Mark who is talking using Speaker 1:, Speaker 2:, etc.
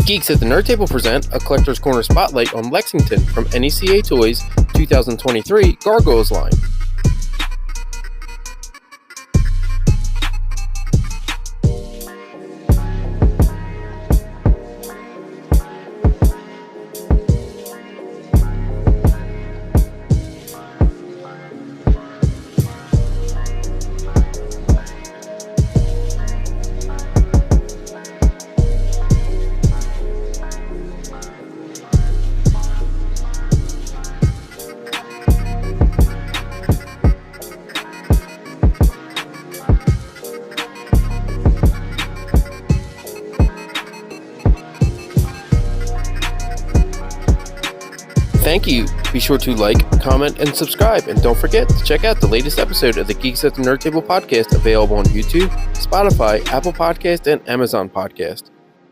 Speaker 1: Geeks at the Nerd Table present a Collector's Corner Spotlight on Lexington from NECA Toys 2023 Gargoyles line. Thank you. Be sure to like, comment, and subscribe. And don't forget to check out the latest episode of the Geeks at the Nerd Table podcast available on YouTube, Spotify, Apple Podcast, and Amazon Podcast.